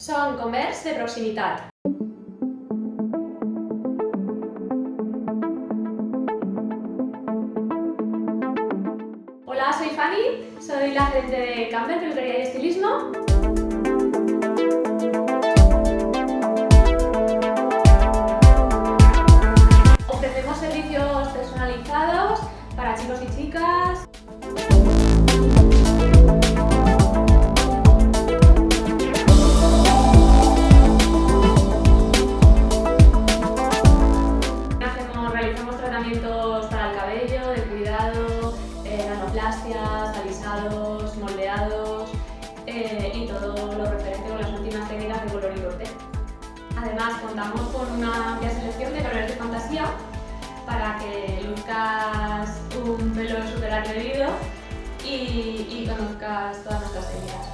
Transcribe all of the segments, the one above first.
Són comerç de proximitat. Hola, soy Fanny, soy la gerente de Campbell Peluquería y Estilismo. Ofrecemos servicios personalizados para chicos y chicas. Realizamos tratamientos para el cabello, de cuidado, nanoplastias, alisados, moldeados y todo lo referente con las últimas técnicas de color y corte. Además, contamos con una amplia selección de colores de fantasía para que luzcas un pelo súper atrevido y conozcas todas nuestras técnicas.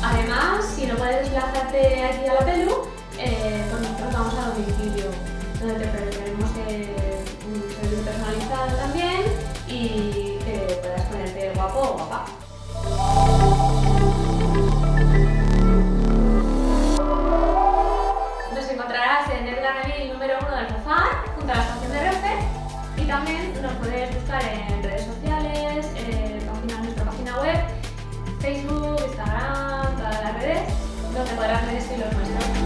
Además, si no puedes desplazarte aquí a la pelu, nosotros vamos a domicilio, donde te ofreceremos un servicio personalizado también y que puedas ponerte guapo o guapa. Nos encontrarás en el Granavil número 1 del Zafar, junto a la estación de Renfe, y también nos puedes buscar en redes sociales, nuestra página web, Facebook, Instagram, todas las redes, donde podrás ver estilos nuestros.